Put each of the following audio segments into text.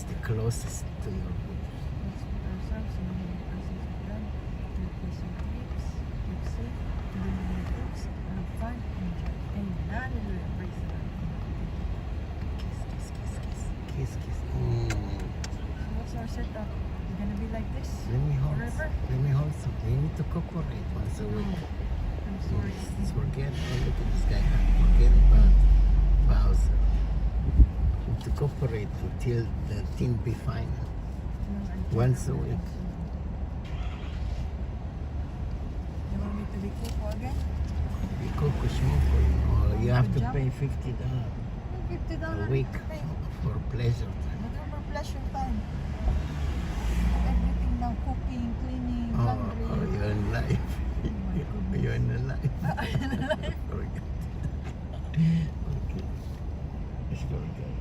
the closest to your booth. Let's put ourselves in the presence of them, to play some trips, keep safe, eliminate books, have fun, enjoy. Amen. Hallelujah. Praise the Lord. Kiss, kiss, kiss, kiss. Kiss, kiss. So what's our setup? We're gonna be like this Let me hold. forever? Let me hold something. You need to cooperate once a week. I'm sorry. Yes, forget. Oh, look at this guy. Forget about Bowser. You need to cooperate until the team be final. Once a week. You want me to be Coco again? You cook a schmuck, or you have to pay $50 $50 a week to pay. for pleasure time. Whatever pleasure time. Everything now, cooking, cleaning, laundry. Oh, you're in life. Oh my goodness. You're in the life. In life. Forget. Okay. Let's forget.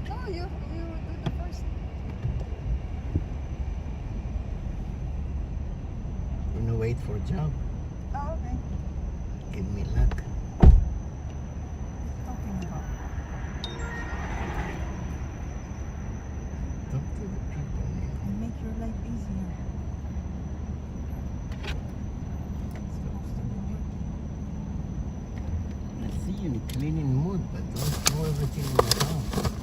No, you do the first. You know, wait for a job. Oh, okay. Give me luck. Talking about. Talk to the people. And make your life easier. It's supposed to be working. I see you in a cleaning mood, but don't throw everything in the house.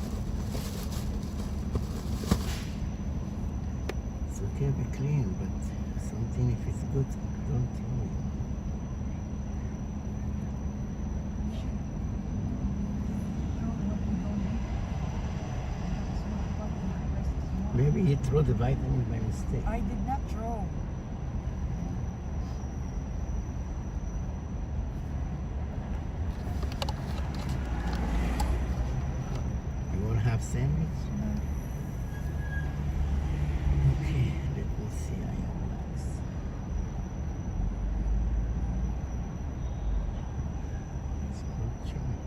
It's okay to be clean, but something, if it's good, don't throw it. Maybe he threw the vitamin by mistake. I did not throw. You won't have sandwich? Okay, let me see. I relax. It's not chewing.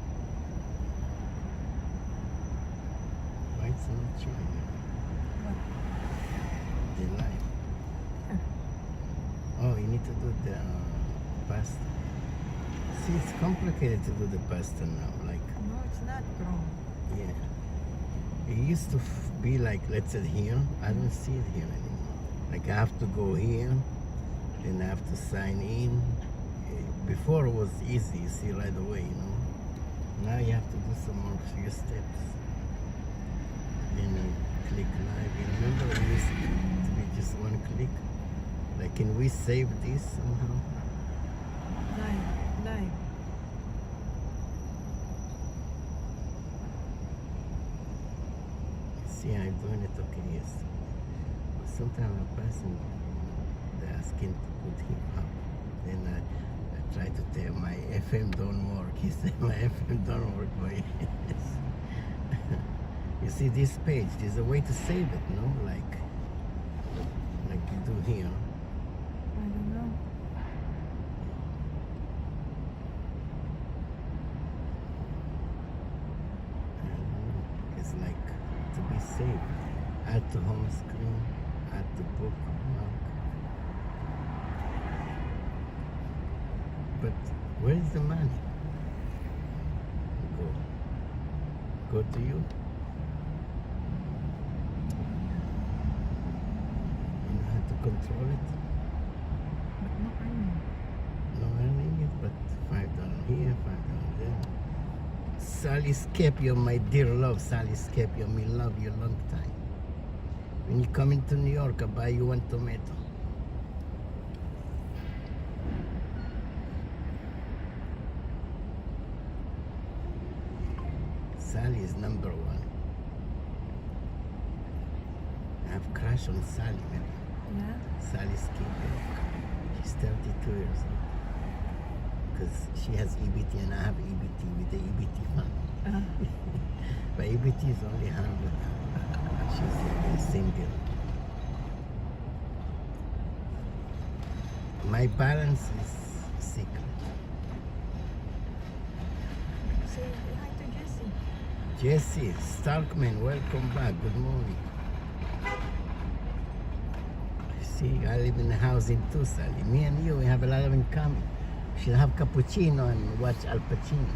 Why it's not chewing? The light. Oh, you need to do the pasta. See, it's complicated to do the pasta now. Like, No, it's not grown. yeah. It used to be like, let's say here. I don't see it here anymore. Like, I have to go here, then I have to sign in. Before it was easy, you see right away, you know. Now you have to do some more few steps. Then you click live. You remember it used to be just one click? Like, can we save this somehow? Live. See, I'm doing it okay, yes. But sometimes a person, they're asking to put him up. Then I try to tell my FM don't work. He said my FM don't work, but yes. You see this page, there's a way to save it, no? Like you do here. I don't know. I don't know. It's like to be saved. Add to home screen, add to bookmark. But where is the money? Go to you. You know how to control it. But no earning. No earning it, but $5 here, $5 there. Sally Scapio, my dear love, Sally Scapio, me love you long time. When you come into New York, I buy you one tomato. Sally is number one. I have crush on Sally, man. Yeah? Sally Scapio. She's 32 years old. Because she has EBT and I have EBT with the EBT fund. But EBT is only 100. She's single. My balance is secret. Say hi to Jesse. Jesse Starkman, welcome back. Good morning. See, I live in a house in Tucson. Me and you, we have a lot of in common. We should have cappuccino and watch Al Pacino.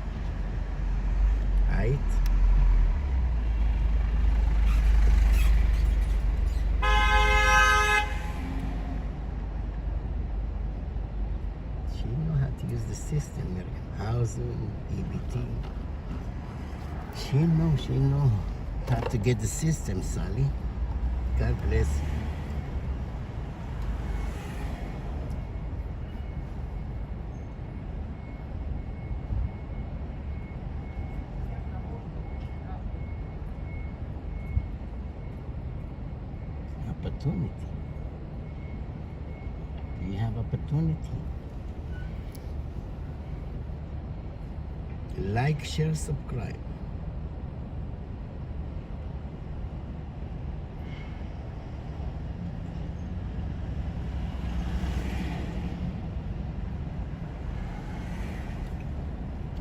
Right? opportunity. She know how to get the system, Sally. God bless you. Opportunity. You have opportunity. Like, share, subscribe.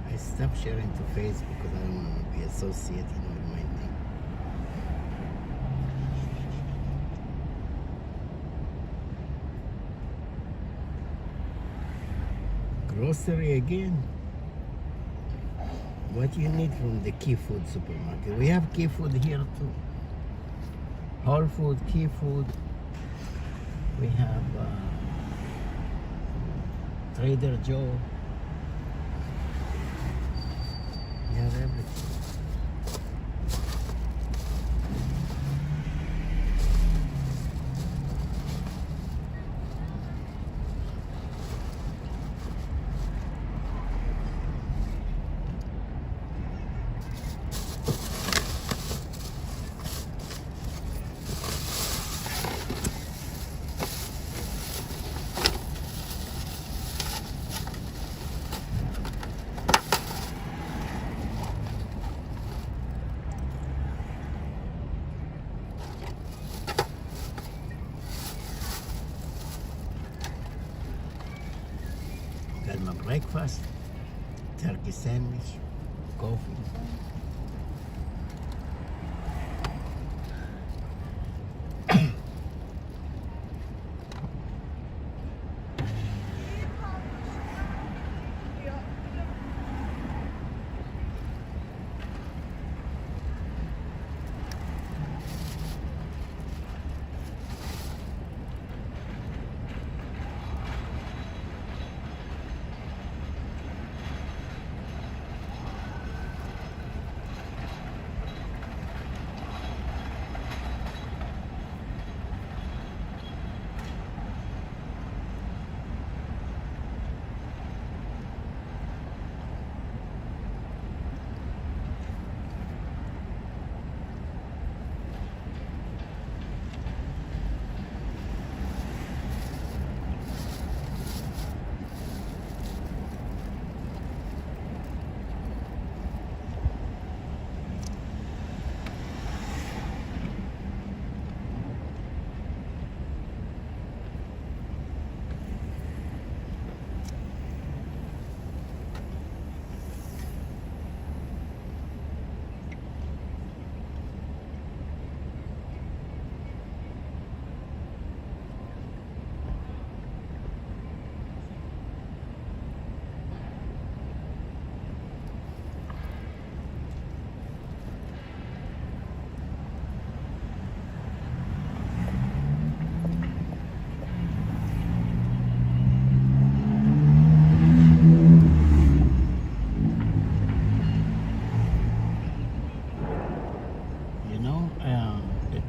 I stopped sharing to Facebook because I don't want to be associated with my name. Grocery again. What you need from the Key Food supermarket? We have Key Food here too. Whole Food, Key Food. We have Trader Joe. We have everything. Got my breakfast, turkey sandwich, coffee.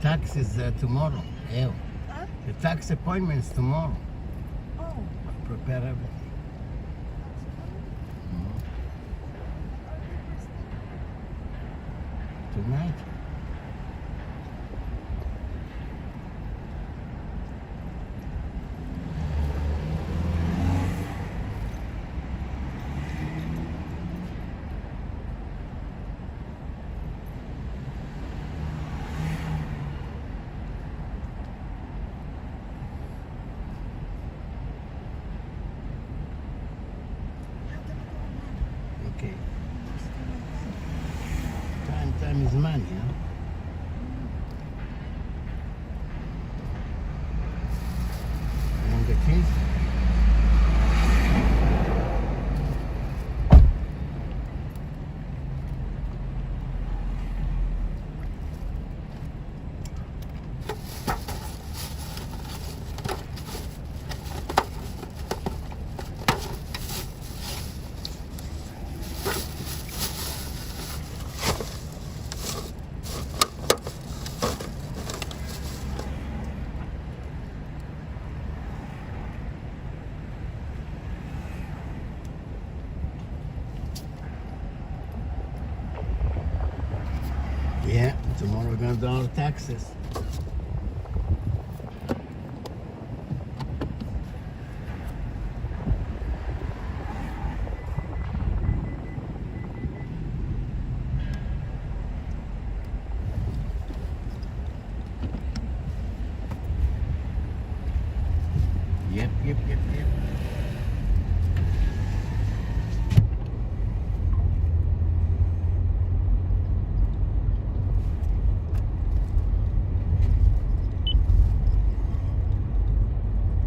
Tax is tomorrow. Ew. Huh? The tax appointment is tomorrow. Oh. Prepare everything. Tonight. Okay. Time is money, huh? tomorrow we're gonna do our taxes. Yep.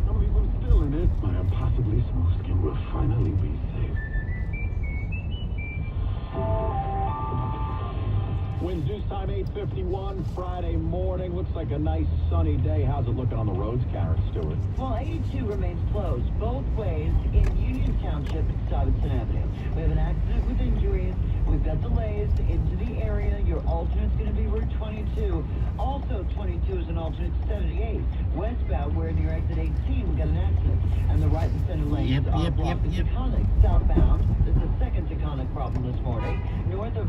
Some people still in it. My impossibly small skin will finally be safe. Winds due time 8:51 Friday morning. Looks like a nice sunny day. How's it looking on the roads, Karen Stewart? Well, 82 remains closed both ways in Union Township and Stuyvesant Avenue. We have an accident with injuries. We've got delays into the area. Your alternate's going to be Route 22. Also, 22 is an alternate 78. Westbound, we're near exit 18. We got an accident. And the right and center lanes are blocked. Taconic. Southbound, there's a second Taconic problem this morning. North of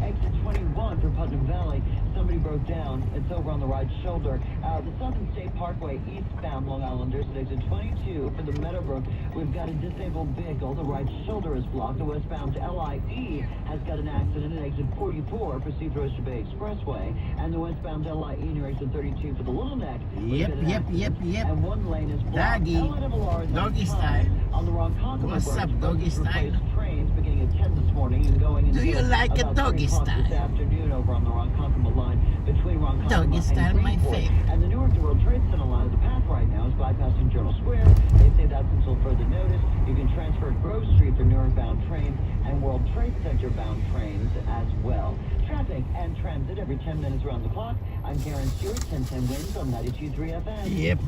exit 21 for Putnam Valley, somebody broke down. It's over on the right shoulder. The Southern State Parkway, eastbound Long Islanders at exit 22 for the Meadowbrook. We've got a disabled vehicle. The right shoulder is blocked. The westbound LIE has got an accident at exit 44 for Seathrow Bay Expressway. And the westbound LIE near exit 32 for the Little Neck. Yep. And one lane is blocked. Doggy style. On the wrong Concord What's up, doggy style? Trains beginning at 10 this morning and going Do you like a doggy style? This afternoon over on the Ronkonkoma line between Ronkonkoma Doggy style, and my Greenport. favorite. And the Newark to World Trade Center line, the path right now is bypassing Journal Square. They say that's until further notice. You can transfer at Grove Street for Newark bound trains and World Trade Center bound trains as well. Traffic and transit every 10 minutes around the clock. I'm Karen Stewart, 1010 Winds on 92.3 FM. Yep.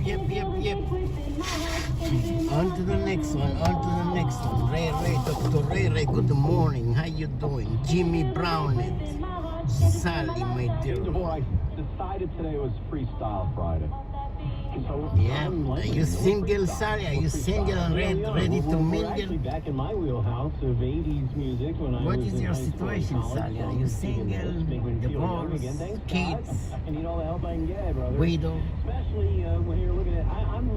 On to the next one. Ray, Dr. Ray, good morning. How you doing? Jimmy Brown and Sally, my dear. I decided today was Freestyle Friday. So Yeah. Are you single, Sally? Are you single and ready to We're actually mingle? back in my wheelhouse of 80s music when I What was is in your high school and situation, college. Sally? Are you single, Make me feel young divorced, again. Thanks, kids, God. I need all the help I can get, brother. widow? Especially when you're looking at, I'm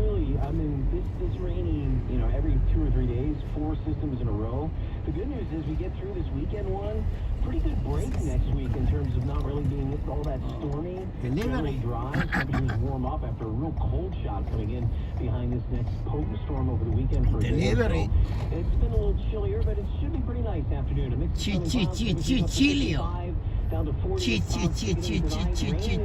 in this rainy, every 2 or 3 days, 4 systems in a row. The good news is we get through this weekend one, pretty good break next week in terms of not really being all that stormy, fairly dry. Temperatures warm up after a real cold shot coming in behind this next potent storm over the weekend for a day. So it's been a little chillier, but it should be pretty nice afternoon. A mix of sunny clouds, temperatures up to 55, down to 40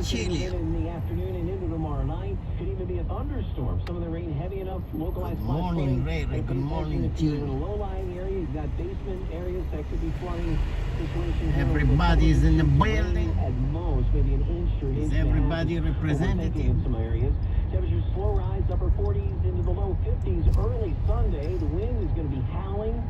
Chilly. in the afternoon and into tomorrow night. Could even be a thunderstorm. Some of the rain heavy enough, localized Good morning, flash flooding. Ray. Good morning, If you're in a Jill. low-lying area, you've got basement areas that could be flooding situations. Everybody's in the building. At most, maybe an inch or an Is inch and a half everybody is representative? overtaking in some areas. Temperatures slow rise, upper 40s into the low 50s early Sunday. The wind is going to be howling.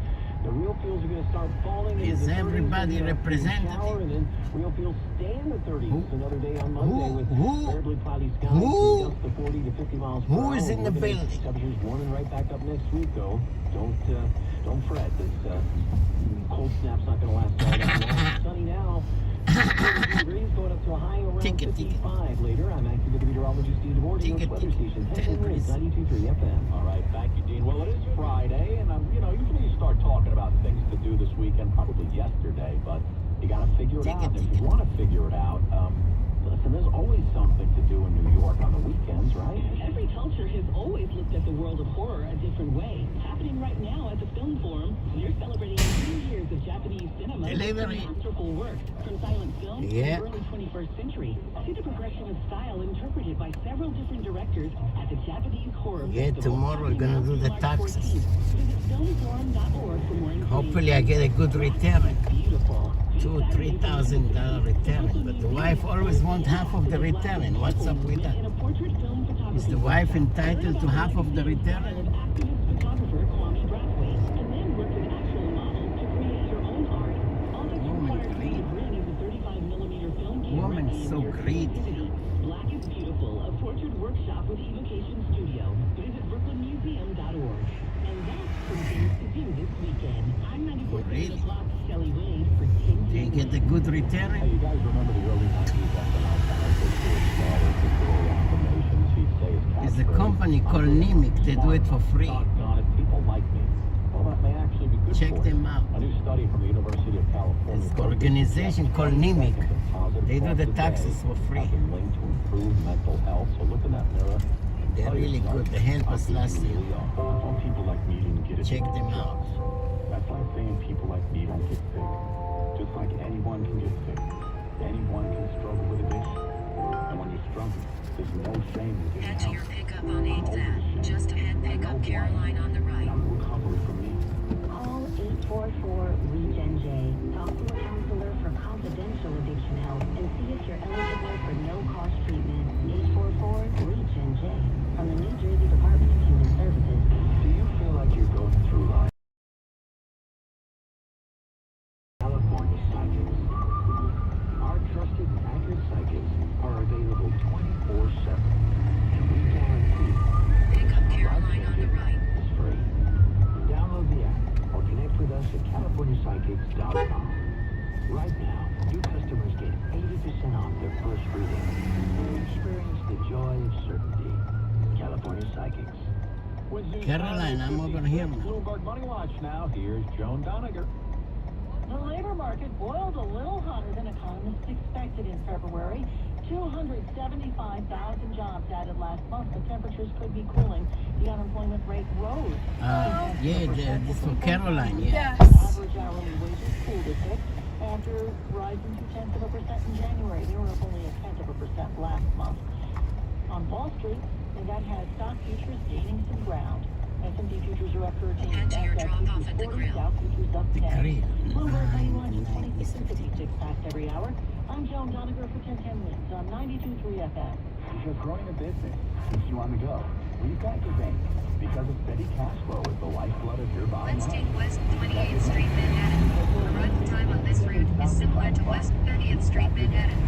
The real fields are going to start falling. into Is the 30s, everybody and then representative? shower, and then real fields stay in the 30s. Who- Another day on Monday with variably cloudy skies. Who- Just to 40 to 50 miles per who hour. is in the We're gonna- building? Temperatures warming right back up next week, though. Don't fret. This cold snap's not going to last all that long. Sunny now. 40 degrees going up to a high around Ticket. 55 later. I'm active meteorologist Dean DeVore, New York's weather station. 10 minutes, 92.3 FM. All right, thank you, Dean. Well, it is Friday, and usually you start talking about things to do this weekend, probably yesterday, but you got to figure it out. And if you want to figure it out, listen, there's always something to do in New York on the weekends, right? Every culture has always looked at the world of horror a different way. Happening right now at the Film Forum, they're celebrating 2 years of Japanese cinema with Delivery. masterful works from silent film Yeah. to the early 21st century. See the progression of style interpreted by several different directors at the Japanese Horror Yeah, Festival. tomorrow we're gonna do the March taxes. 14th. Visit filmforum.org for more information. Hopefully I get a good return. Beautiful. $2,000-3,000 return. But the wife always wants half of the return. What's up with that? And a portrait film photography Is the wife entitled to half of the return? activist photographer Kwame Brathwaite, and then work with actual models to create your own art. All that's Woman required for great. the grid is a 35mm film camera. Woman and so your great. creativity. Black is Beautiful, a portrait workshop with Evocation Studio. Visit brooklynmuseum.org. And that's some things to do this weekend. I'm 94.3 Really? The Clock, Shelley Wade for 10 Do you get a good Hey, return? you guys remember the early 90s? company called Nyc. They do it for free. Doggone it, people like me. Well, that may actually be good Check for them you. out. A new study from the University of California. It's an organization called Nyc. They do the taxes for free. Have been linked to improve mental health. So look in that mirror. They're really good. They helped us last year. That's why people like me didn't get it. Check them out. That's like saying people like me don't get sick. Just like anyone can get sick. Anyone can struggle with addiction. And when you struggle, there's no shame in getting Head to help. your pickup on 8th Ave. Just ahead, pick up Caroline on the right. No recovery for me. Call 844-REACH-NJ. Talk to a counselor for confidential addiction help and see if you're eligible for no-cost treatment. 844-REACH-NJ from the New Jersey Department of Human Services. Do you feel like you're going through life? California Psychics. Our trusted and accurate psychics are available 24/7. And we guarantee Pick up Caroline on the right. it's free. Download the app or connect with us at CaliforniaPsychics.com. Right now, new customers get 80% off their first reading. Experience the joy of certainty. California Psychics. Caroline, I'm over here now. Bloomberg Money Watch now. Here's Joan Doniger. The labor market boiled a little hotter than economists expected in February. 275,000 jobs added last month, but temperatures could be cooling. The unemployment rate rose. Yeah, this for Caroline, yeah. Average hourly wages cooled a bit after rising 0.2% in January. They were up only 0.1% last month. On Wall Street, and that has stock futures gaining some ground. S&P futures are up 13. Head to your NASDAQ drop-off futures at the 40, grill. Dow futures up The 10. grill. Bloomberg Money Watch Nine, 26 and 56 past every hour. I'm Joan Doniger for 1010 Wins on 92.3 FM. If you're growing a business, keeps you on the go. We've got your bank because a steady cash flow is the lifeblood of your bottom Let's line. take West 28th Street, Manhattan. Arrival time on this route is similar to West 30th Street, Manhattan.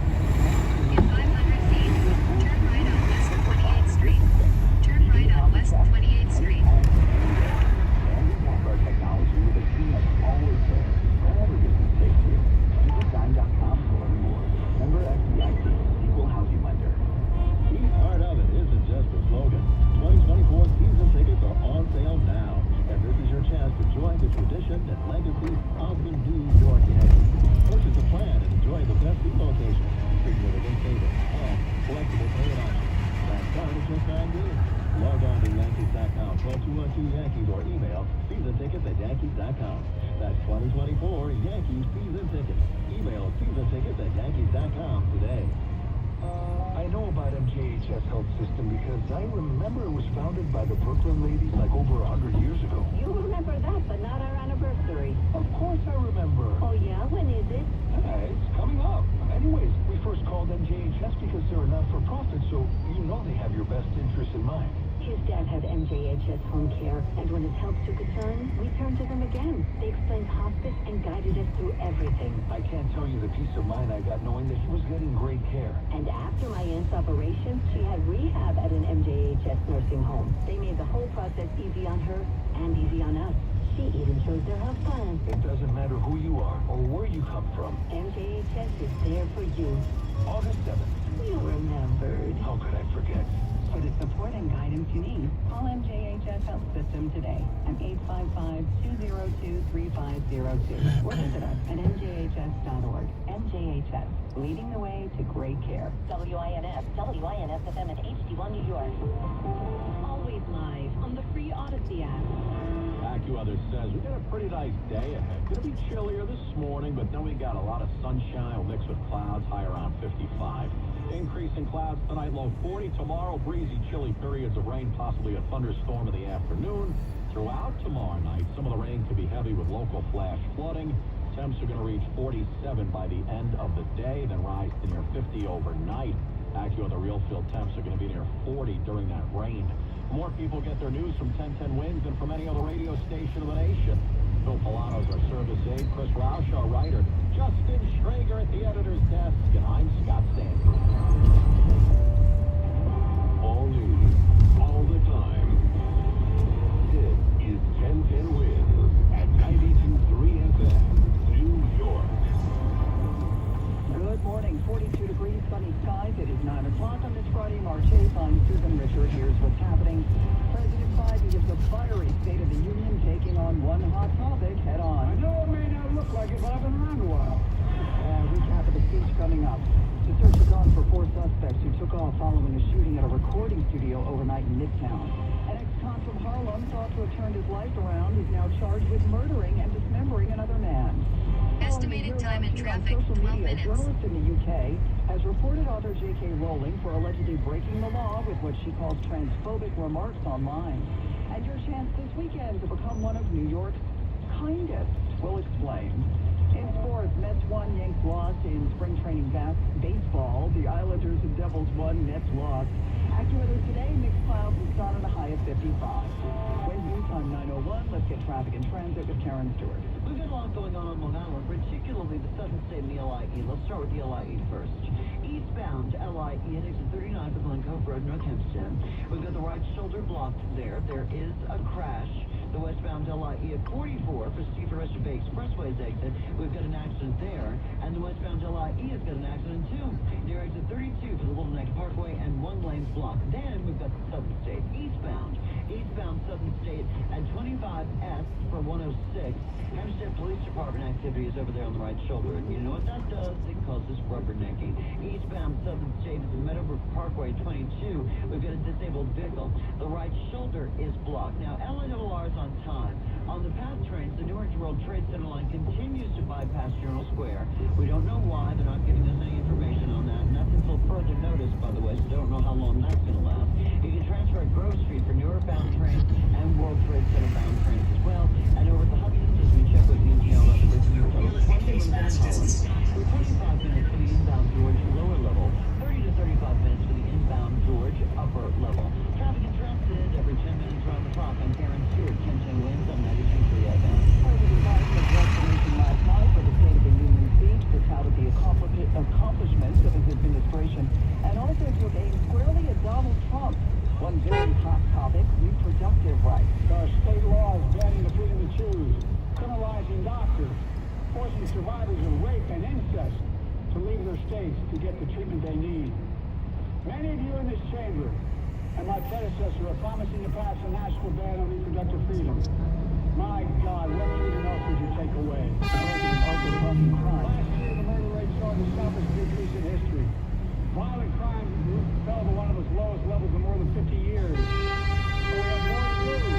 In 500 feet, turn right on West 28th Street. Turn right on West 28th Street. And we back our technology with a team that's always there. Wherever business takes you. Visit Dime.com to learn more. Member FDIC, Equal Housing Lender. Be part of it isn't just a slogan. 2024 season tickets are on sale now. And this is your chance to join the tradition and legacy of the New York Yankees. Purchase a plan and enjoy the best seat locations, significant savings, and flexible payment options. That's time to check on good. Log on to Yankees.com, call 212-Yankees, or email seasontickets@Yankees.com. That's 2024 Yankees season tickets. Email seasontickets@Yankees.com today. I know about MJHS Health System because I remember it was founded by the Brooklyn ladies like over 100 years ago. You remember that, but not our anniversary. Of course I remember. Oh yeah? When is it? It's coming up. Anyways, we first called MJHS because they're a not-for-profit, so you know they have your best interests in mind. His dad had MJHS home care, and when his health took a turn, we turned to them again. They explained hospice and guided us through everything. I can't tell you the peace of mind I got knowing that he was getting great care. And after my aunt's operation, she had rehab at an MJHS nursing home. They made the whole process easy on her and easy on us. She even chose their health plan. It doesn't matter who you are or where you come from. MJHS is there for you. August 7th. You remembered. How could I forget? For the support and guidance you need, call MJHS Health System today at 855-202-3502 or visit us at mjhs.org. MJHS, leading the way to great care. WINS FM in HD1 New York. Always live on the free Odyssey app. AccuWeather says we got a pretty nice day ahead. Gonna be chillier this morning, but then we got a lot of sunshine. We'll mix with clouds, high around 55. Increase in clouds tonight, low 40. Tomorrow, breezy, chilly periods of rain, possibly a thunderstorm in the afternoon. Throughout tomorrow night, some of the rain could be heavy with local flash flooding. Temps are going to reach 47 by the end of the day, then rise to near 50 overnight. AccuWeather real field temps are going to be near 40 during that rain. More people get their news from 1010 Winds than from any other radio station in the nation. Phil Polano's our service aide, Chris Roush, our writer, Justin Schrager at the editor's desk, and I'm Scott Stanford. All news, all the time. This is 1010 Winds at 92.3 FM, New York. Good morning, 42 degrees, sunny skies. It is 9 o'clock on this Friday, March 8th. I'm Susan Richard. Here's what's happening. President Biden gives a fiery State of the Union, taking on one hot topic head on. I know it may not look like it, but I've been around a while. Recap of the speech coming up. The search is on for 4 suspects who took off following a shooting at a recording studio overnight in Midtown. An ex-con from Harlem thought to have turned his life around. He's now charged with murdering and dismembering another man. Estimated time in traffic, social 12 media, a minutes. journalist in the UK has reported author J.K. Rowling for allegedly breaking the law with what she calls transphobic remarks online. And your chance this weekend to become one of New York's kindest. We'll explain. In sports, Mets won, Yanks lost. In spring training baseball, the Islanders and Devils won, Mets lost. AccuWeather today, mixed clouds and sun and a high of 55. Wednesday time 9:01. Let's get traffic and transit with Karen Stewart. We've got a lot going on Long Island, particularly the southern state and the LIE. Let's start with the LIE first. Eastbound LIE at exit 39 for Glen Cove Road, Northampton. We've got the right shoulder blocked there. There is a crash. The westbound LIE at 44 for Steve Forrester Bay Expressway's exit. We've got an accident there. And the westbound LIE has got an accident too. Near exit 32 for the Little Neck Parkway and one lane's blocked. Then we've got the southern state eastbound. Eastbound Southern State at 25S for 106. Hempstead Police Department activity is over there on the right shoulder. And you know what that does? It causes rubbernecking. Eastbound Southern State at the Meadowbrook Parkway 22. We've got a disabled vehicle. The right shoulder is blocked. Now, LIRR is on time. On the PATH trains, the Newark World Trade Center line continues to bypass Journal Square. We don't know why. They're not giving us any information on that. And that's until further notice, by the way, so don't know how long that's going to last. You can transfer at Grove Street for Newark-bound trains and World Trade Center-bound trains as well. And over at the Hudson's, as we check with the NGL up with New York, 20 minutes for 25 minutes for the inbound George lower level, 30 to 35 minutes for the inbound George upper level. Traffic and transit every 10 minutes around the clock. I'm Karen Stewart, 1010 wins on 92.3 FM. President Biden addressed the nation last night for the State of the Union speech that touted the accomplishments of his administration and also took aim squarely at Donald Trump. One very hot topic, reproductive rights. There are state laws banning the freedom to choose, criminalizing doctors, forcing survivors of rape and incest to leave their states to get the treatment they need. Many of you in this chamber and my predecessor are promising to pass a national ban on reproductive freedom. My God, what freedom else would you take away? President also talking crime. Last year, the murder rate saw the sharpest decrease in history. Violent crime fell to one of its lowest levels in more than 50 years. So we have more to do.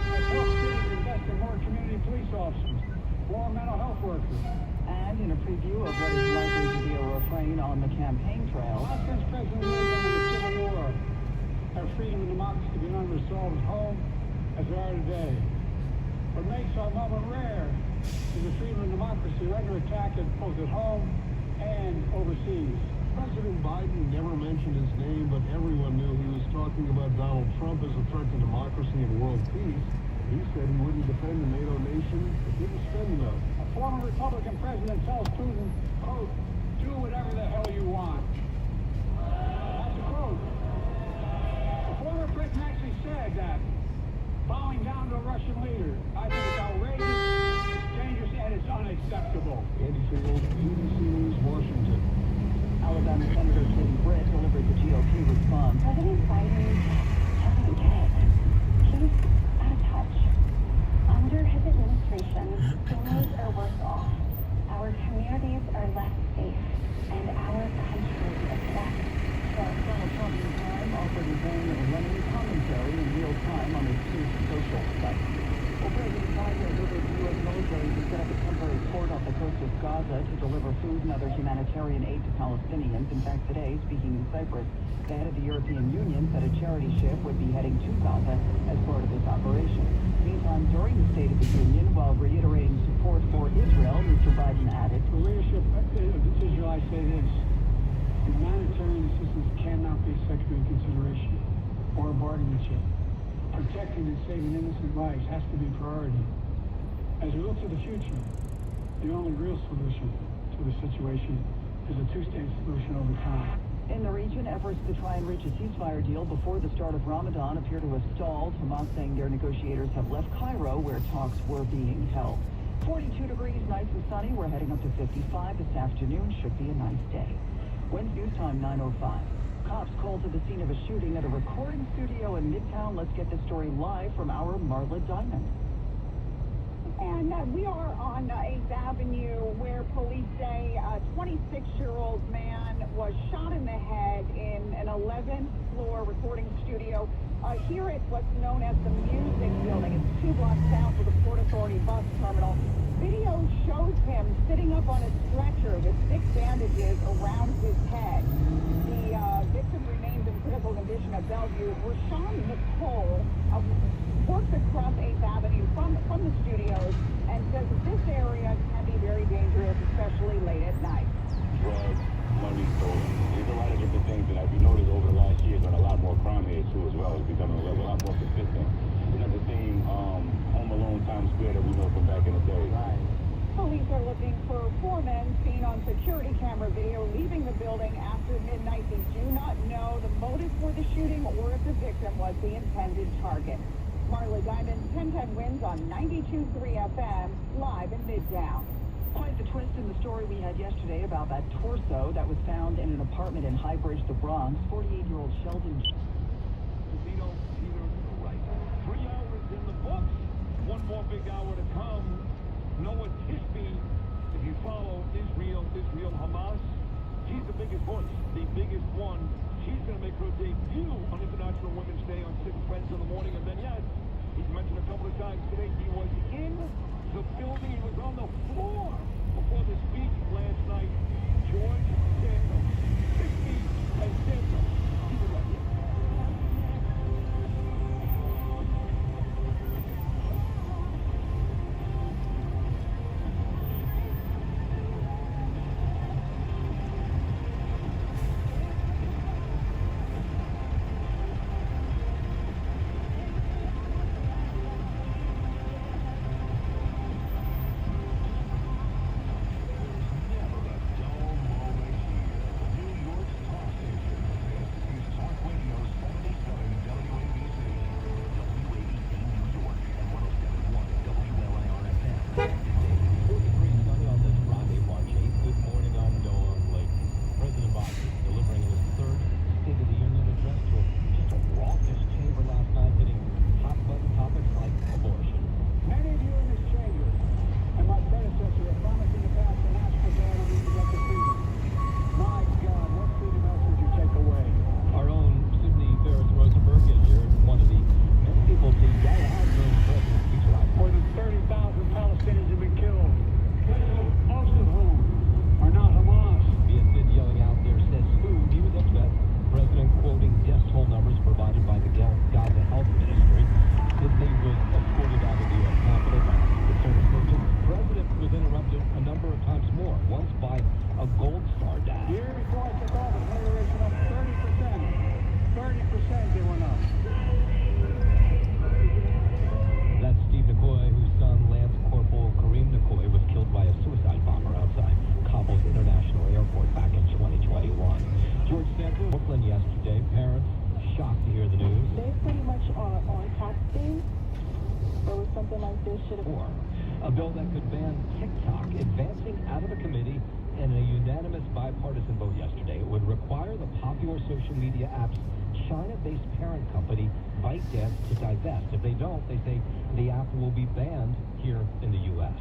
Let's help cities invest in more community police officers, more mental health workers. And in a preview of what is likely to be a refrain on the campaign trail, Not since President Lincoln and the Civil War have freedom and democracy been unresolved at home as they are today. What makes our moment rare is the freedom and democracy are under attack both at home and overseas. President Biden never mentioned his name, but everyone knew he was talking about Donald Trump as a threat to democracy and world peace. He said he wouldn't defend the NATO nation if he didn't spend enough. A former Republican president tells Putin, quote, do whatever the hell you want. That's a quote. The former president actually said that, bowing down to a Russian leader. I think it's outrageous, it's dangerous, and it's unacceptable. Andy Field, ABC News, Washington. Alabama Senator Katie Britt delivered the GOP response. President Biden doesn't get it. He's out of touch. Under his administration, families are worse off. Our communities are less safe. And our country is less strong. Donald Trump in time offered his own running commentary in real time on his two social sites. Well, President Biden ordered the U.S. military to set up a temporary port off the coast of Gaza to deliver food and other humanitarian aid to Palestinians. In fact, today, speaking in Cyprus, the head of the European Union said a charity ship would be heading to Gaza as part of this operation. Meantime, during the State of the Union, while reiterating support for Israel, Mr. Biden added, The leadership of Israel, I say this, humanitarian assistance cannot be a secondary consideration or a bargaining chip. Protecting and saving innocent lives has to be priority. As we look to the future, the only real solution to the situation is a two-state solution over time. in the region, efforts to try and reach a ceasefire deal before the start of Ramadan appear to have stalled. Hamas saying their negotiators have left Cairo, where talks were being held. 42 degrees, nice and sunny. We're heading up to 55 this afternoon. Should be a nice day. Wednesday news time, 9:05. Cops called to the scene of a shooting at a recording studio in Midtown. Let's get this story live from our Marla Diamond. And we are on 8th Avenue where police say a 26-year-old man was shot in the head in an 11th floor recording studio here at what's known as the Music Building. It's 2 blocks south of the Port Authority bus terminal. Video shows him sitting up on a stretcher with 6 bandages around his head. The victim remains in critical condition at Bellevue. Rashawn Nicole works across 8th Avenue from the studios and says that this area can be very dangerous, especially late at night. Drugs, money stolen. There's a lot of different things that I've noticed over the last year, but a lot more crime here too as well. It's becoming a lot more consistent. It's not the same Home Alone Times Square that we know from back in the day. Right. Police are looking for 4 men seen on security camera video leaving the building after midnight. They do not know the motive for the shooting or if the victim was the intended target. Marla Diamond, 1010 wins on 92.3 FM, live in Midtown. Quite the twist in the story we had yesterday about that torso that was found in an apartment in Highbridge, the Bronx. 48-year-old Sheldon. Casino, Peter, right. 3 hours in the books. 1 more big hour to come. Noah Tishby, if you follow Israel, Hamas, she's the biggest voice, the biggest one. She's going to make her debut on International Women's Day on 6 Friends in the morning. And then, yes, he's mentioned a couple of times today, he was in the building. He was on the floor before the speech last night. George Santos, 60 and Santos. Keep it right here. A bill that could ban TikTok advancing out of a committee in a unanimous bipartisan vote yesterday. It would require the popular social media app's China-based parent company, ByteDance, to divest. If they don't, they say the app will be banned here in the U.S.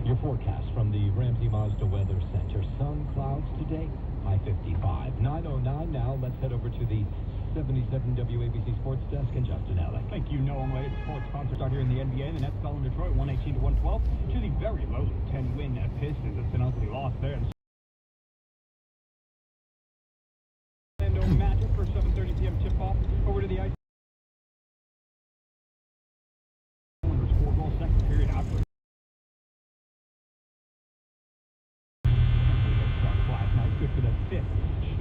Your forecast from the Ramsey Mazda Weather Center. Sun, clouds today, high 55. 9:09 now. Let's head over to the 77 WABC Sports Desk and Justin Alec. Thank you, Noah. Related sports sponsors out here in the NBA. The Nets fell in Detroit 118-112 to the very low 10-win Pistons. It's an ugly loss there. Orlando Magic for 7:30 p.m. tip-off. Over to the ice. There's 4 goals second period after. Last night, good for the 5th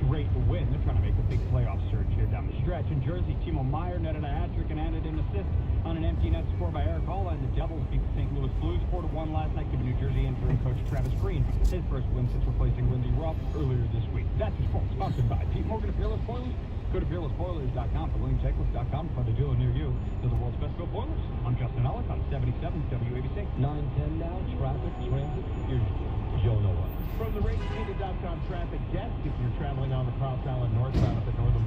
straight win. They're trying to make a big playoff surge here down the stretch. In Jersey, Timo Meyer netted a hat-trick and added an assist on an empty net score by Eric Hall, and the Devils beat the St. Louis Blues 4-1 last night, giving New Jersey interim coach Travis Green his first win since replacing Lindy Ruff earlier this week. That's your sports, sponsored by Pete Morgan of Peerless Boilers. Go to peerlessboilers.com for WilliamJacobs.com to find a dealer near you. They're the world's best built boilers. I'm Justin Ellis on 77 WABC. 9:10 now. Traffic, transit. Here's Joe Noah. From the race to downtown traffic desk, if you're traveling on the Profanity northbound up at Northern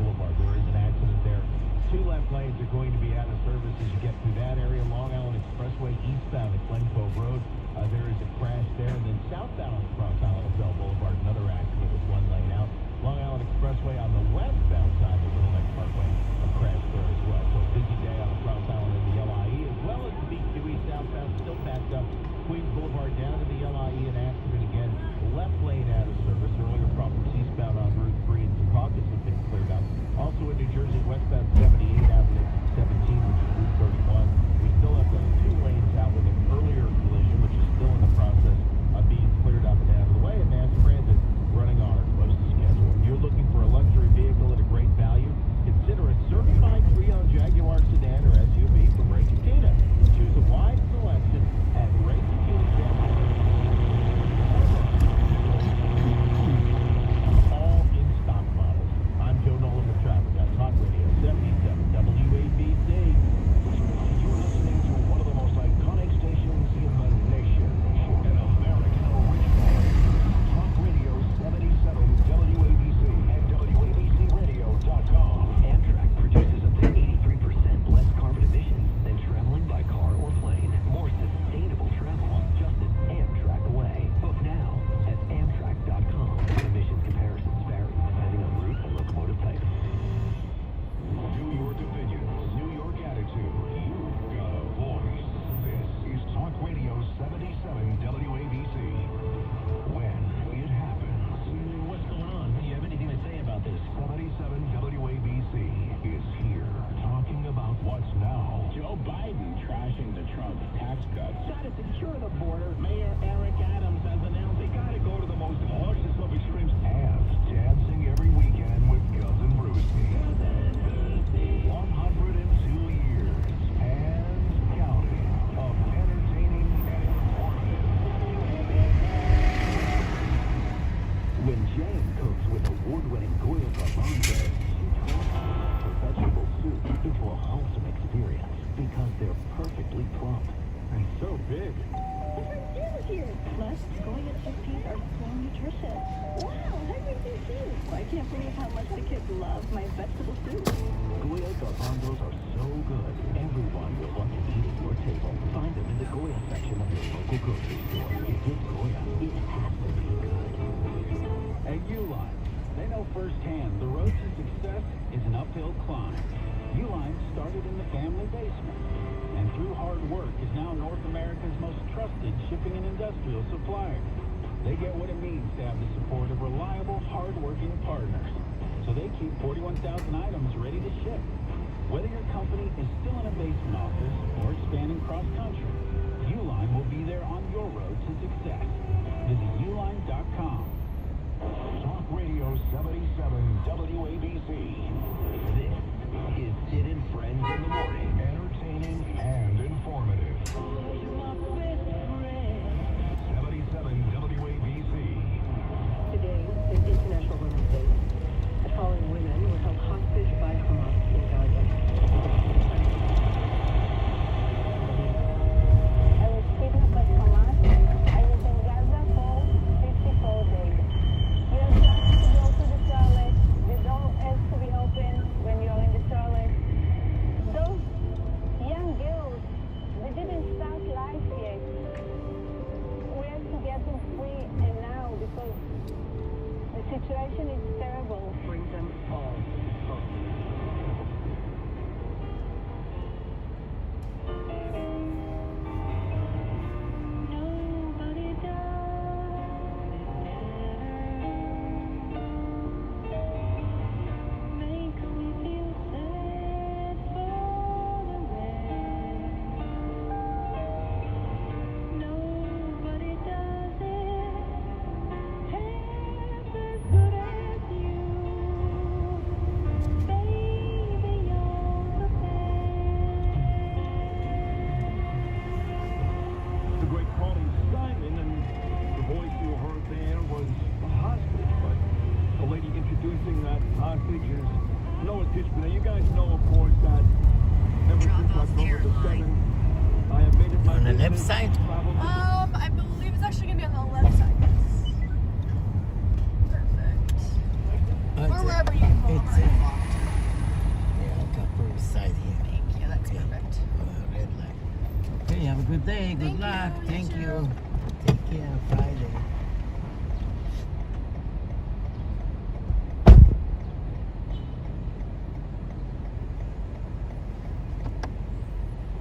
lanes are going to be out of service as you get through that area. Long Island Expressway eastbound at Glen Cove Road. There is a crash there. And then southbound across Island of Bell Boulevard, another accident with one lane out. Long Island Expressway on the westbound side of Little Neck Parkway, a crash there as well. So a busy day on the Cross Island and the LIE, as well as the B2E southbound still backed up. Queens Boulevard down to the LIE, an accident again. Left lane out of service. Earlier problems eastbound on Route 3 and Secaucus have been cleared up. Also in New Jersey, westbound 78 out of 17, which is Route 31. We still have those 2 lanes out with an earlier collision, which is still in the process of being cleared up and out of the way. And mass transit running on or close to schedule. If you're looking for a luxury vehicle at a great value, consider a certified pre-owned Jaguar sedan or SUV from Ray Catena. Choose a wide selection at Ray Catena Jaguar. All in stock models. I'm Joe Nolan with traffic on Talk Radio 77 WABC. You're listening to one of the most iconic stations in the nation. An American original. Talk Radio 77 WABC and WABCRadio.com. Amtrak produces up to 83% less carbon emissions than traveling by car or plane. More sustainable travel, just an Amtrak away. Book now at Amtrak.com. Emissions comparisons vary depending on route and locomotive type. New York opinions, New York attitude. You've got a voice. This is Talk Radio 77 WABC. When it happens. What's going on? Do you have anything to say about this? 77 WABC is here talking about what's now. Joe Biden trashing the Trump tax cuts. Gotta secure the border. Mayor Eric Adams has announced they gotta go to the most harshest of extremes. And dancing every weekend with Cousin Brucey. 102 years and counting of entertaining and informative. When Jane cooks with award-winning Goya garbanzos, she transforms her vegetable soup into a wholesome experience because they're perfectly plump and so big. Plus, Goya chickpeas are so nutritious. Wow, everything too. I can't believe how much the kids love my vegetable soup. Goya garbanzos are so good, everyone will want to eat at your table. Find them in the Goya section of your local grocery store. If it's Goya, it has to be good. At Uline, they know firsthand the road to success is an uphill climb. Uline started in the family basement, and through hard work is now North America's most trusted shipping and industrial supplier. They get what it means to have the support of reliable, hard-working partners. So they keep 41,000 items ready to ship. Whether your company is still in a basement office or expanding cross-country, Uline will be there on your road to success. Visit uline.com. Talk Radio 77 WABC. This is Sid and Friends in the Morning. Entertaining and informative. 77 WABC. Today is International Women's Day. The following women were held hostage by Hamas in Gaza. I was kidnapped by Hamas. I was in Gaza for 54 days. You are trying to go to the toilet. The door has to be open when you're in the toilet. Those young girls, they didn't start life yet. We have to get them free and now because the situation is terrible. Bring them all home. Nobody does it better. Makes me feel sad for the rest. Nobody does it half as good as you. Baby, you're the best. The great Pauline Simon, and the voice you heard there was a hostage, but the lady introducing that hostage is Noah Tishman. Now, you guys know, of course, that ever since October the 7th, I have made it my On the left business side? to travel to I believe it's actually gonna be on the left side. Perfect. Oh, Or wherever you can pull it's on. yeah, I can put it side here. good day. Good luck. Thank you. Take care. Friday.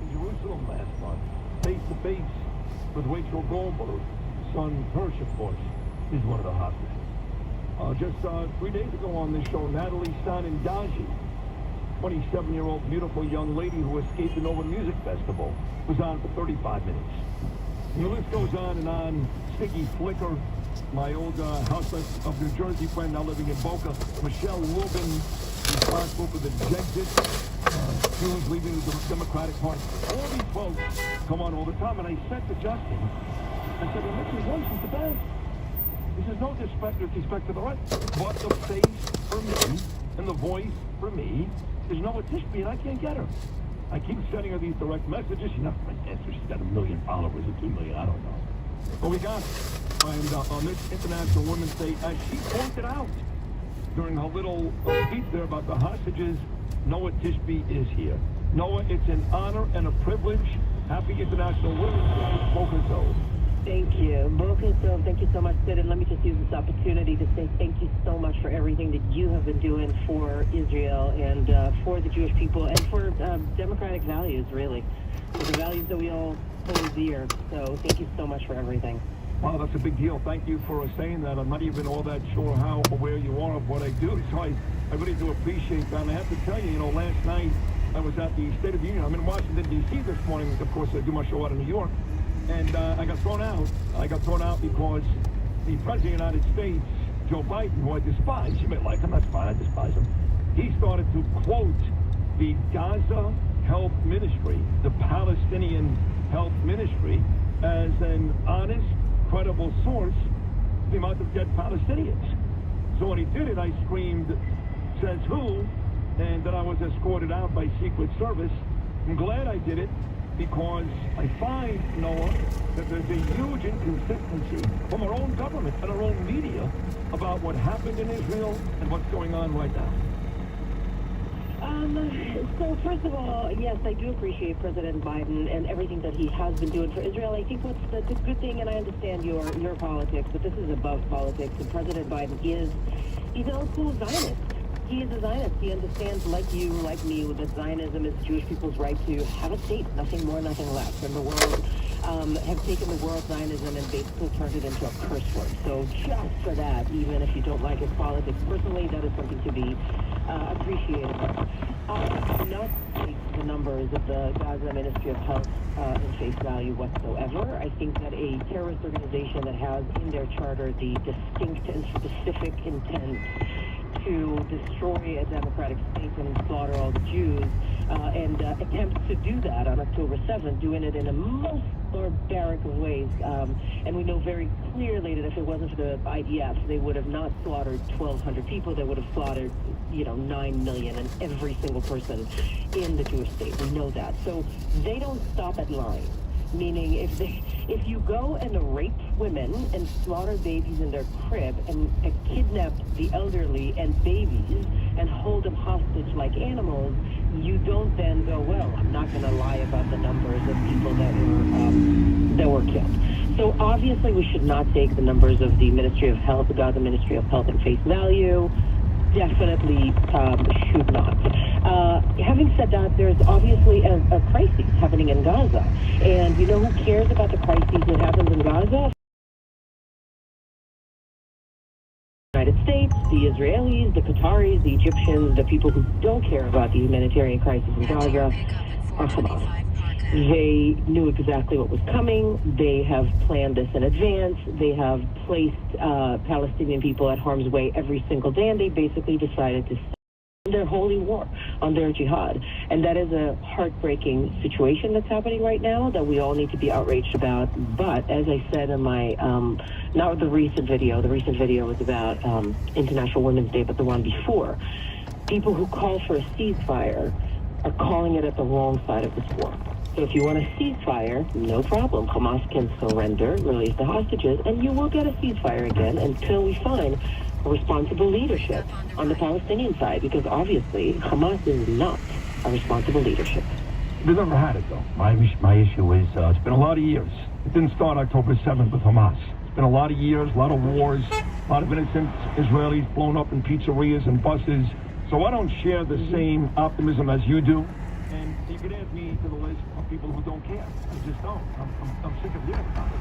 In Jerusalem last month, face to face with Rachel Goldberg, son Hirsch, of course, is one of the hostages. Just 3 days ago on this show, Natalie Sanandaji, 27-year-old beautiful young lady who escaped the Nova Music Festival, was on for 35 minutes. And the list goes on and on. Siggy Flicker, my old housemate of New Jersey friend now living in Boca, Michelle Rubin, responsible for the Brexit, Jews leaving the Democratic Party. All these folks come on all the time, and I said to Justin, I said, well, Mickey's voice is the best. This is no disrespect to the right, but the face for me and the voice for me is Noah Tishby, and I can't get her. I keep sending her these direct messages. She's not my answer. She's got 1 million followers or 2 million, I don't know. But we got her. And on this International Women's Day, as she pointed out during her little speech there about the hostages, Noah Tishby is here. Noah, it's an honor and a privilege. Happy International Women's Day. Boca Tov. Thank you. Boca Tov, thank you so much, Sid. And let me just use this opportunity to say thank you so much for everything that you have been doing for Israel and for the Jewish people and for democratic values, really. For the values that we all hold dear. So thank you so much for everything. Wow, that's a big deal. Thank you for saying that. I'm not even all that sure how aware you are of what I do. So I really do appreciate that. And I have to tell you, last night I was at the State of the Union. I'm in Washington, D.C. this morning. Of course, I do my show out in New York. And I got thrown out. I got thrown out because the President of the United States, Joe Biden, who I despise, you may like him, that's fine, I despise him, he started to quote the Gaza Health Ministry, the Palestinian Health Ministry, as an honest, credible source of the amount of dead Palestinians. So when he did it, I screamed, says who? And then I was escorted out by Secret Service. I'm glad I did it, because I find, Noah, that there's a huge inconsistency from our own government and our own media about what happened in Israel and what's going on right now. So first of all, yes, I do appreciate President Biden and everything that he has been doing for Israel. I think what's the good thing, and I understand your politics, but this is above politics, and President Biden he's an old school Zionist. He is a Zionist. He understands, like you, like me, that Zionism is Jewish people's right to have a state, nothing more, nothing less. And the world have taken the word Zionism and basically turned it into a curse word. So just for that, even if you don't like his politics personally, that is something to be appreciated. I do not take the numbers of the Gaza Ministry of Health in face value whatsoever. I think that a terrorist organization that has in their charter the distinct and specific intent to destroy a democratic state and slaughter all the Jews, and attempts to do that on October 7th, doing it in a most barbaric of ways. And we know very clearly that if it wasn't for the IDF, they would have not slaughtered 1,200 people. They would have slaughtered, 9 million and every single person in the Jewish state. We know that. So they don't stop at line. Meaning, if you go and rape women and slaughter babies in their crib and kidnap the elderly and babies and hold them hostage like animals, you don't then go, well, I'm not going to lie about the numbers of people that were killed. So obviously, we should not take the numbers of the Ministry of Health, the Gaza Ministry of Health, at face value. Definitely should not. Having said that, there's obviously a crisis happening in Gaza. And you know who cares about the crisis that happens in Gaza? The United States, the Israelis, the Qataris, the Egyptians, the people who don't care about the humanitarian crisis in Gaza are Hamas. They knew exactly what was coming. They have planned this in advance. They have placed Palestinian people at harm's way every single day, and they basically decided to start their holy war, on their jihad. And that is a heartbreaking situation that's happening right now that we all need to be outraged about. But as I said in my, not the recent video was about International Women's Day, but the one before, people who call for a ceasefire are calling it at the wrong side of this war. So if you want a ceasefire, no problem. Hamas can surrender, release the hostages, and you will get a ceasefire again until we find responsible leadership on the Palestinian side, because obviously Hamas is not a responsible leadership. We've never had it, though. My issue is, it's been a lot of years. It didn't start October 7th with Hamas. It's been a lot of years, a lot of wars, a lot of innocent Israelis blown up in pizzerias and buses. So I don't share the same optimism as you do. And you could add me to the list of people who don't care. I just don't. I'm sick of hearing about it.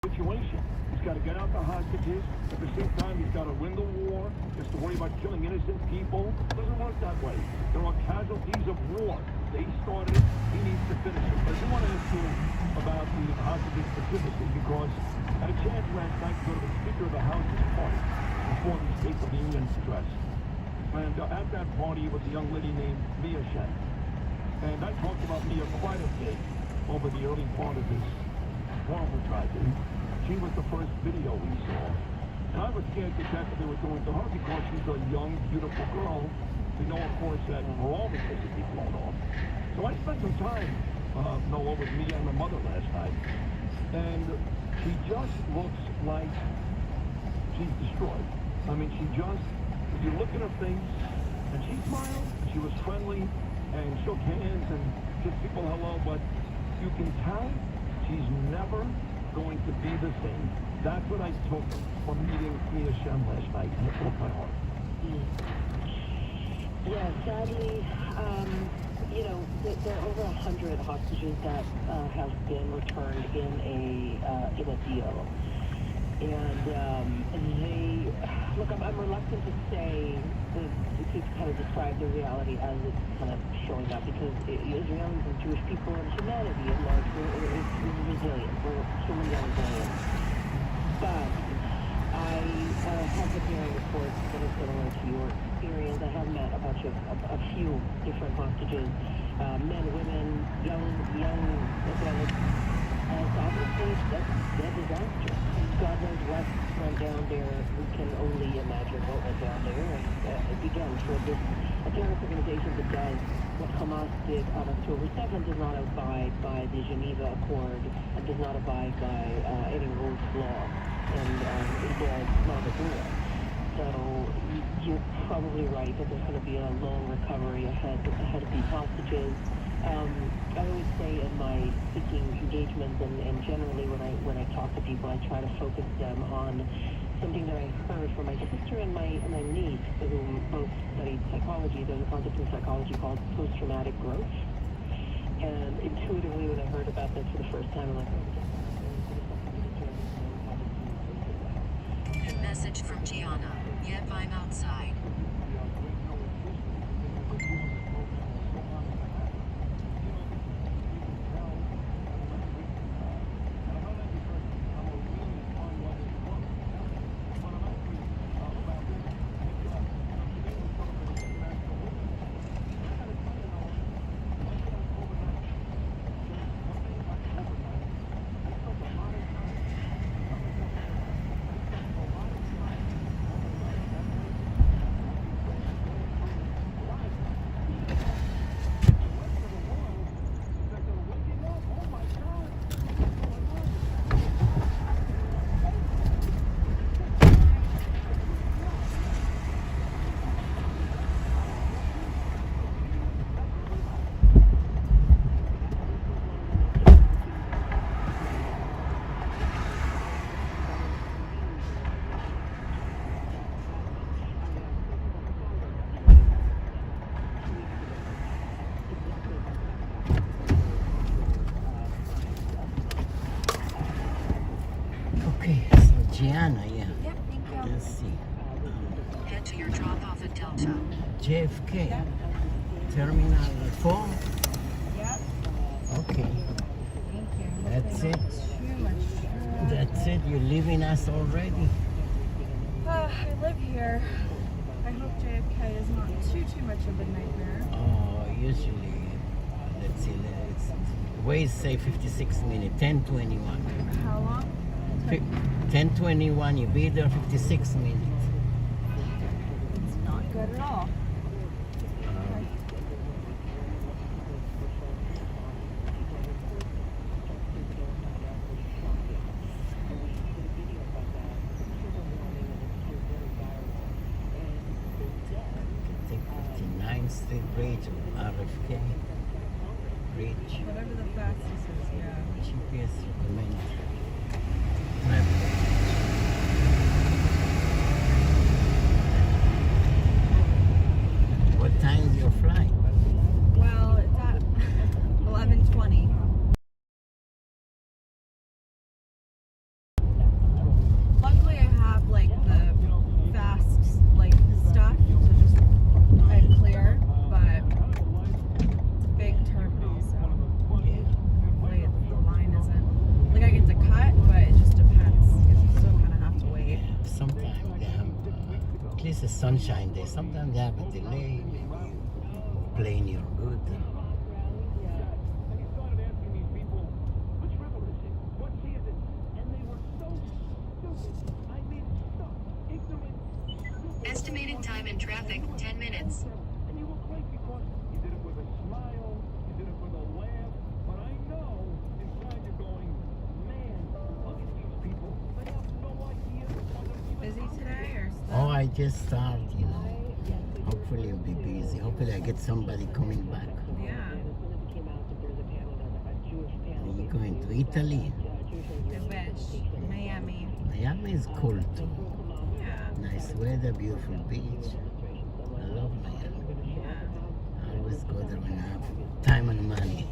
Situation. He's got to get out the hostages. At the same time, he's got to win the war. He has to worry about killing innocent people. It doesn't work that way. There are casualties of war. They started it. He needs to finish it. But I do want to ask you about the hostages specifically, because I had a chance last night to go to the Speaker of the House's party before the State of the Union address. And at that party was a young lady named Mia Shen. And I talked about Mia quite a bit over the early part of this horrible tragedy. She was the first video we saw. And I was scared to death what they were doing to her, because she's a young, beautiful girl. We know, of course, that her arm is supposed to be blown off. So I spent some time, Noah, with Mia and her mother last night. And she just looks like she's destroyed. I mean, she just, if you look at her face, and she smiled, she was friendly, and shook hands, and gave people hello, but you can tell she's never going to be the same. That's what I took from meeting Mia Shem last night, and it broke my heart. Yeah, sadly, you know, there are over 100 hostages that have been returned in a deal. And they, look, I'm reluctant to say, to kind of describe the reality as it's kind of showing up, because Israelis and Jewish people and humanity at large, we're resilient. We're human resilient. But I have been hearing reports that are similar to your experience. I have met a few different hostages, men, women, young Israelis. Obviously, that's a disaster. God knows what went down there. We can only imagine what went down there. And again, for a terrorist organization that does what Hamas did on October 7th, does not abide by the Geneva Accord and does not abide by any rule of law, and is not a rule. So you're probably right that there's going to be a long recovery ahead of these hostages. I always say in my speaking engagements and generally when I talk to people, I try to focus them on something that I heard from my sister and my niece, who both studied psychology. There's a concept in psychology called post-traumatic growth. And intuitively, when I heard about this for the first time, I'm like, A message from Gianna. Yep, I'm outside. Okay, so Gianna, yeah. Yep, thank you. Let's see. Head to your drop-off at Delta. JFK. Yep. Terminal 4. Yep. Okay. Thank you. That's it. Too much. That's it. You're leaving us already. I live here. I hope JFK is not too much of a nightmare. Oh, usually, let's see, Waze say 56 minutes, 10:21. How long? 10:21, you be there 56 minutes. It's not good at all. Take 59 State Bridge, RFK Bridge. Whatever the fastest is, yeah. GPS recommend. What time is your flight? Well, it's at 11:20. Luckily, I have like the fast like stuff to just head clear, but it's a big terminal, so hopefully the line isn't like I get to cut, but it just depends because you still kind of have to wait. Sometimes they have, at least it's sunshine day. Sometimes they have a delay. Maybe plane you're good. Estimated time in traffic, 10 minutes. And you were great because you did it with a smile, you did it with a laugh, but I know inside you're going, man, look at these people. They have no idea. Busy today or still? Oh, I just started, you know. Hopefully you'll be busy. Hopefully I get somebody coming back. Yeah. Are you going to Italy? I wish. Miami. Miami is cool too. Yeah. Nice weather, beautiful beach. I love Miami. Yeah. I always go there when I have time and money.